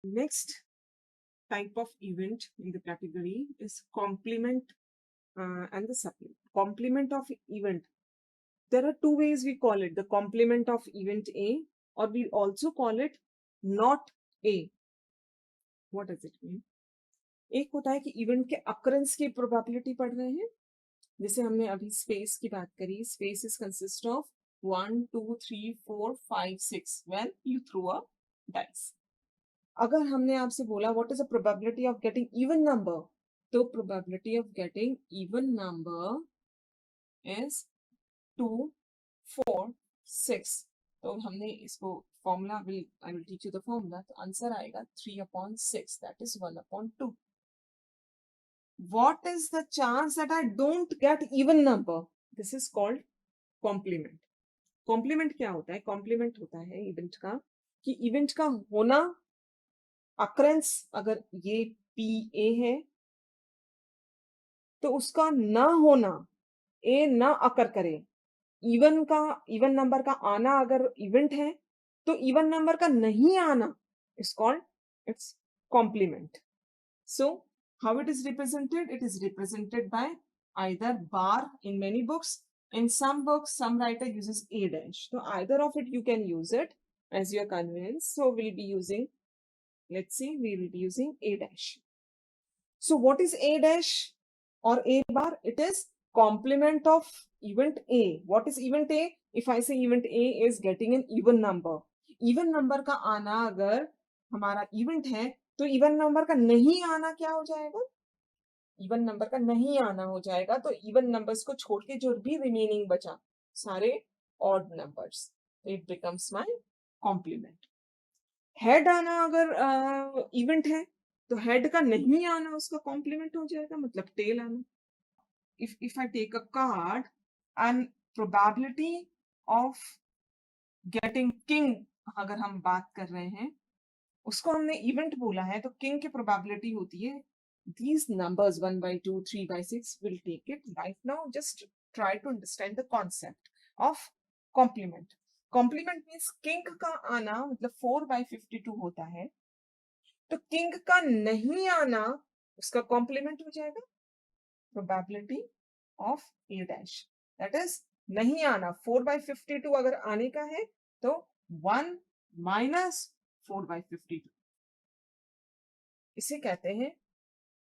Next type of event in the category is complement and the supplement. Complement of event. There are two ways we call it, the complement of event A, or we also call it not A. What does it mean? एक होता है कि event के occurrence की probability पढ़ रहे हैं, जैसे हमने अभी स्पेस की बात करी. Space is consist of 1 2 3 4 5 6 when you throw a dice. अगर हमने आपसे बोला what is the probability of getting even number, तो probability of getting even number is 2 4 6. तो हमने इसको formula I will teach you the formula. तो आंसर आएगा 3/6, that is 1/2. What is the chance that I don't get even number? This is called complement. Complement क्या होता है? Complement होता है इवेंट का कि इवेंट का होना, अकरेंस अगर ये PA है तो उसका ना होना A ना अकर करे. इवन नंबर का आना अगर इवेंट है तो इवन नंबर का नहीं आना is called it's complement. So how it is represented? It is represented by either bar in many books. In some books, some writer uses A dash. So either of it you can use it as you are convinced. So we'll be using, let's see, we will be using A dash. So what is A dash or A bar? It is complement of event A. What is event A? If I say event A is getting an even number. Even number का आना अगर हमारा event है तो even number का नहीं आना क्या हो जाएगा? इवन नंबर का नहीं आना हो जाएगा. तो इवन नंबर्स को छोड़ के जो भी रिमेनिंग बचा सारे odd numbers, it becomes my complement. Head आना अगर इवेंट है तो हेड का नहीं आना उसका कॉम्प्लीमेंट हो जाएगा, मतलब टेल आना. if I take a card and probability of getting king अगर हम बात कर रहे हैं, उसको हमने इवेंट बोला है तो किंग की प्रोबेबिलिटी होती है these numbers 1/2 3/6. Will take it right now. Just try to understand the concept of complement. Complement means king का आना मतलब 4/52 होता है, तो किंग का नहीं आना उसका कॉम्प्लीमेंट हो जाएगा probability of A dash. That is नहीं आना 4/52 अगर आने का है तो 1 - 4/52. इसे कहते हैं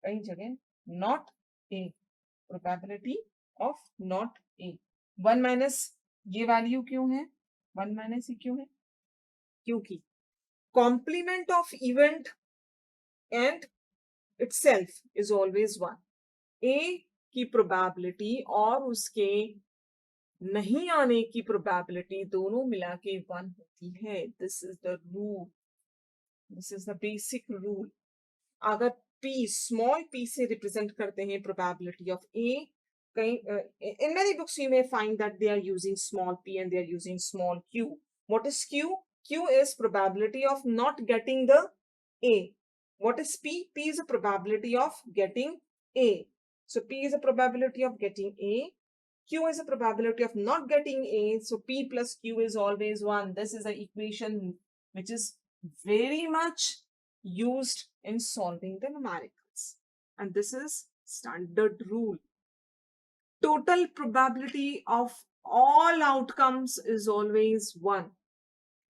कई जगह not A, probability of not A. 1 minus ये वैल्यू क्यों है? 1 माइनस ये क्यों है? क्योंकि complement of event and itself is always 1. A की प्रोबेबिलिटी और उसके नहीं आने की प्रोबेबिलिटी दोनों मिला के 1 होती है. This is the rule, this is the basic rule. अगर p स्मॉल p से रिप्रेजेंट करते हैं प्रोबेबिलिटी ऑफ a, कहीं in many books you may find that they are using small p and they are using small q. What is q? Q is probability of not getting the a. What is p? P is a probability of getting a. So p is a probability of getting a, q is a probability of not getting a. So p plus q is always 1. This is the equation which is very much used in solving the numericals, and this is standard rule. Total probability of all outcomes is always 1.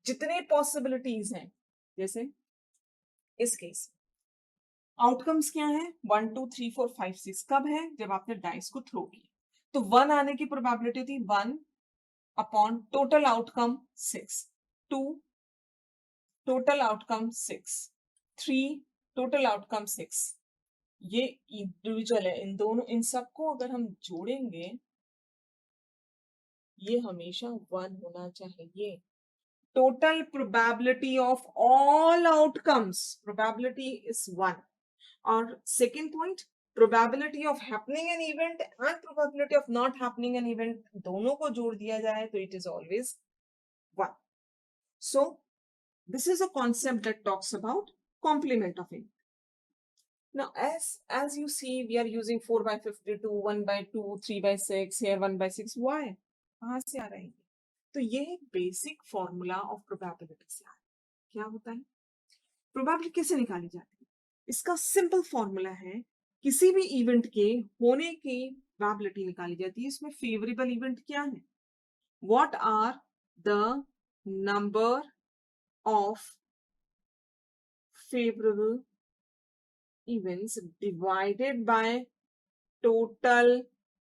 जितने possibilities हैं, जैसे इस case outcomes क्या है 1 2 3 4 5 6. कब है? जब आपने डाइस को थ्रो किया. तो 1 आने की प्रोबेबिलिटी थी 1 upon total outcome 6, 2 total outcome 6, 3 total outcome 6. ये इंडिविजुअल है. इन दोनों, इन सबको अगर हम जोड़ेंगे ये हमेशा 1 होना चाहिए. Total probability of all outcomes, probability is 1. और second point, probability of happening an event and probability of not happening an event, दोनों को जोड़ दिया जाए तो it is always 1. So this is a concept that talks about complement of it. Now, as you see, we are using 4/52, 1/2, 3/6, here 1/6. Why? कहाँ से आ रहा है ये? तो ये एक बेसिक फॉर्मूला ऑफ प्रोबेबिलिटी से आ रहा है. क्या होता है? प्रोबेबिलिटी कैसे निकाली जाती है? इसका सिंपल फॉर्मूला है, किसी भी इवेंट के होने की प्रोबेबिलिटी निकाली जाती है। इसमें फेवरेबल इवेंट क्या है? What are the number of favourable events divided by total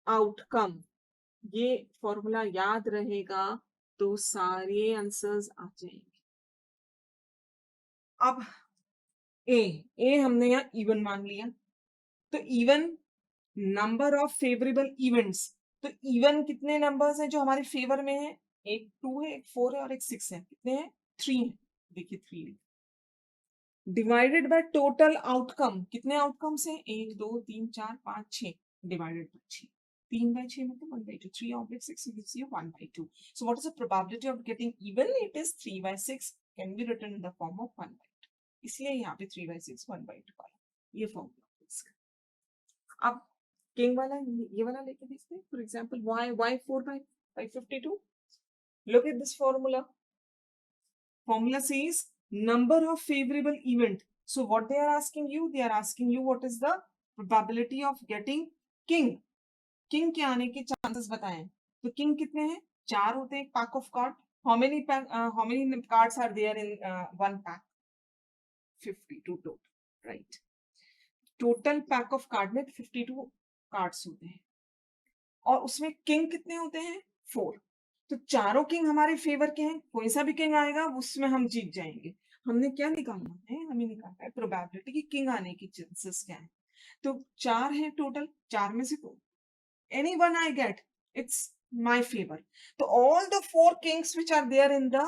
outcome. ये फॉर्मूला याद रहेगा तो सारे आंसर्स आ जाएंगे। अब ए हमने यहाँ इवन मान लिया, तो even number of favourable events, तो इवन कितने नंबर्स हैं जो हमारे फेवर में है? एक 2 है, एक 4 है और एक 6 है। कितने हैं? 3 है। देखिए 3 डिवाइडेड बाय टोटल आउटकम। कितने आउटकम्स हैं? 1 2 3 4 5 6 डिवाइडेड बाय 6। 3 by 6 मतलब 1/2। 3/6 gives you 1/2. So what is the probability of getting even? It is 3/6 can be written in the form of 1/2. इसलिए यहाँ पे 3/6 1/2 वाला ये फॉर्मूला इसका। अब किंग वाला ये वाला लेके देखते हैं। For example y 4/52. Look at this formula. Formula says number of favorable event. So what they are asking you? They are asking you what is the probability of getting king. King के आने के chances बताएं। तो king कितने हैं? 4 होते हैं pack of card. How many cards are there in one pack? 52 total, right? Total pack of card में 52 cards होते हैं और उसमें king कितने होते हैं? 4। तो चारों किंग हमारे फेवर के हैं, कोई सा भी किंग आएगा उसमें हम जीत जाएंगे। हमने क्या निकालना है? हमें निकालना है प्रोबेबिलिटी की किंग आने की चांसेस क्या है। तो 4 है टोटल, 4 में से any one I get, it's my favour. तो all the 4 kings which are there in the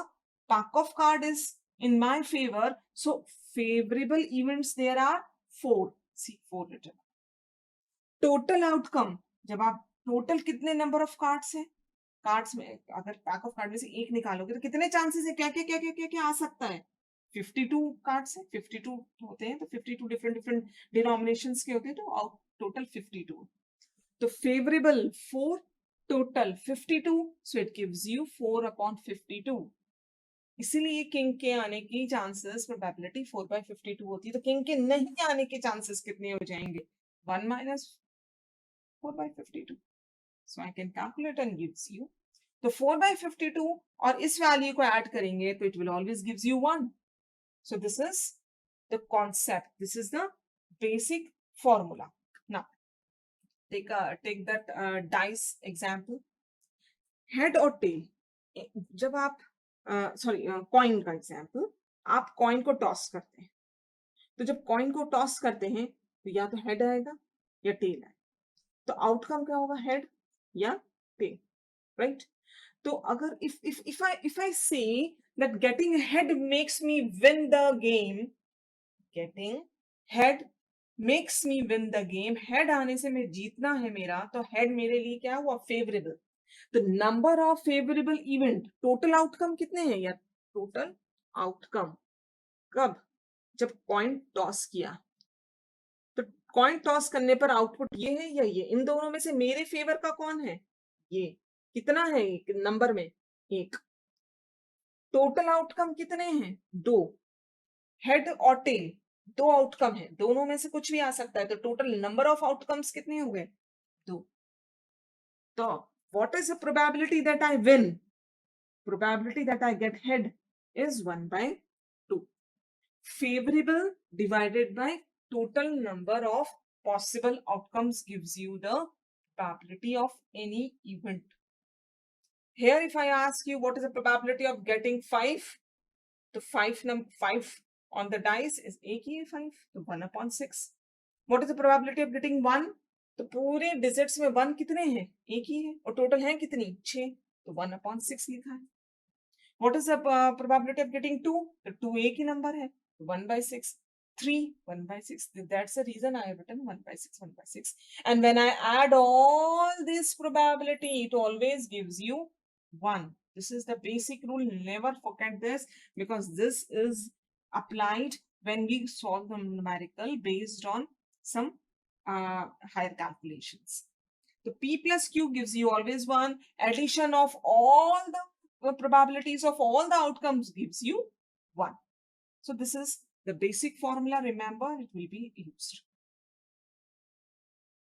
pack of card is in my favour, so favourable events there are 4। C 4 written. Total outcome, जब आप total कितने number of cards हैं, cards में अगर pack of card में से एक निकालोगे तो कितने चांसेस है? क्या क्या क्या क्या क्या क्या आ सकता है? 52 कार्ड्स है, 52 होते हैं, तो 52 डिफरेंट डिफरेंट डिनोमिनेशंस के होते हैं, तो आउट टोटल 52। तो favourable 4, total 52, so it gives you 4/52। इसीलिए किंग के आने की चांसेस प्रोबेबिलिटी 4/52 होती है। तो किंग के नहीं आने के चांसेस कितने हो जाएंगे? 1 minus 4/52। So I can calculate and gives you तो 4/52 और इस वैल्यू को ऐड करेंगे तो it will always gives you 1। So this is the concept. This is the basic formula. Now take that dice example. Head और tail, जब आप sorry coin का एग्जाम्पल, आप कॉइन को टॉस करते हैं, तो जब कॉइन को टॉस करते हैं तो या तो हेड आएगा या टेल आएगा। तो आउटकम क्या होगा? हेड या टेल, राइट? तो अगर if I say that getting head makes me win the game, getting head makes me win the game, head आने से मैं जीतना है मेरा, तो head मेरे लिए क्या हुआ? फेवरेबल। तो number of favourable event, total outcome कितने हैं यार? टोटल आउटकम कब? जब कॉइन टॉस किया, तो कॉइन टॉस करने पर आउटपुट ये है या ये? इन दोनों में से मेरे फेवर का कौन है? ये। कितना है एक नंबर में? 1। टोटल आउटकम कितने हैं? 2। हेड और टेल, 2 आउटकम है, दोनों में से कुछ भी आ सकता है, तो टोटल नंबर ऑफ आउटकम्स कितने हो गए? 2। तो what is the probability that I win? Probability that I get head is 1/2। Favorable divided by total number of possible outcomes gives you the probability of any event. Here if I ask you what is the probability of getting 5, तो 5 on the dice is एक ही है 5, तो 1/6. What is the probability of getting 1? तो पूरे digits में 1 कितने हैं? एक ही है, और टोटल है कितनी? 6, तो 1/6 लिखा है। What is the probability of getting 2? तो 2 एक ही नंबर है, 1/6. 3, 1/6. That's the reason I have written 1/6, 1/6. And when I add all this probability, it always gives you 1. This is the basic rule. Never forget this, because this is applied when we solve the numerical based on some higher calculations. So P plus Q gives you always 1. Addition of all the probabilities of all the outcomes gives you 1. So this is The basic formula, remember, it will be used.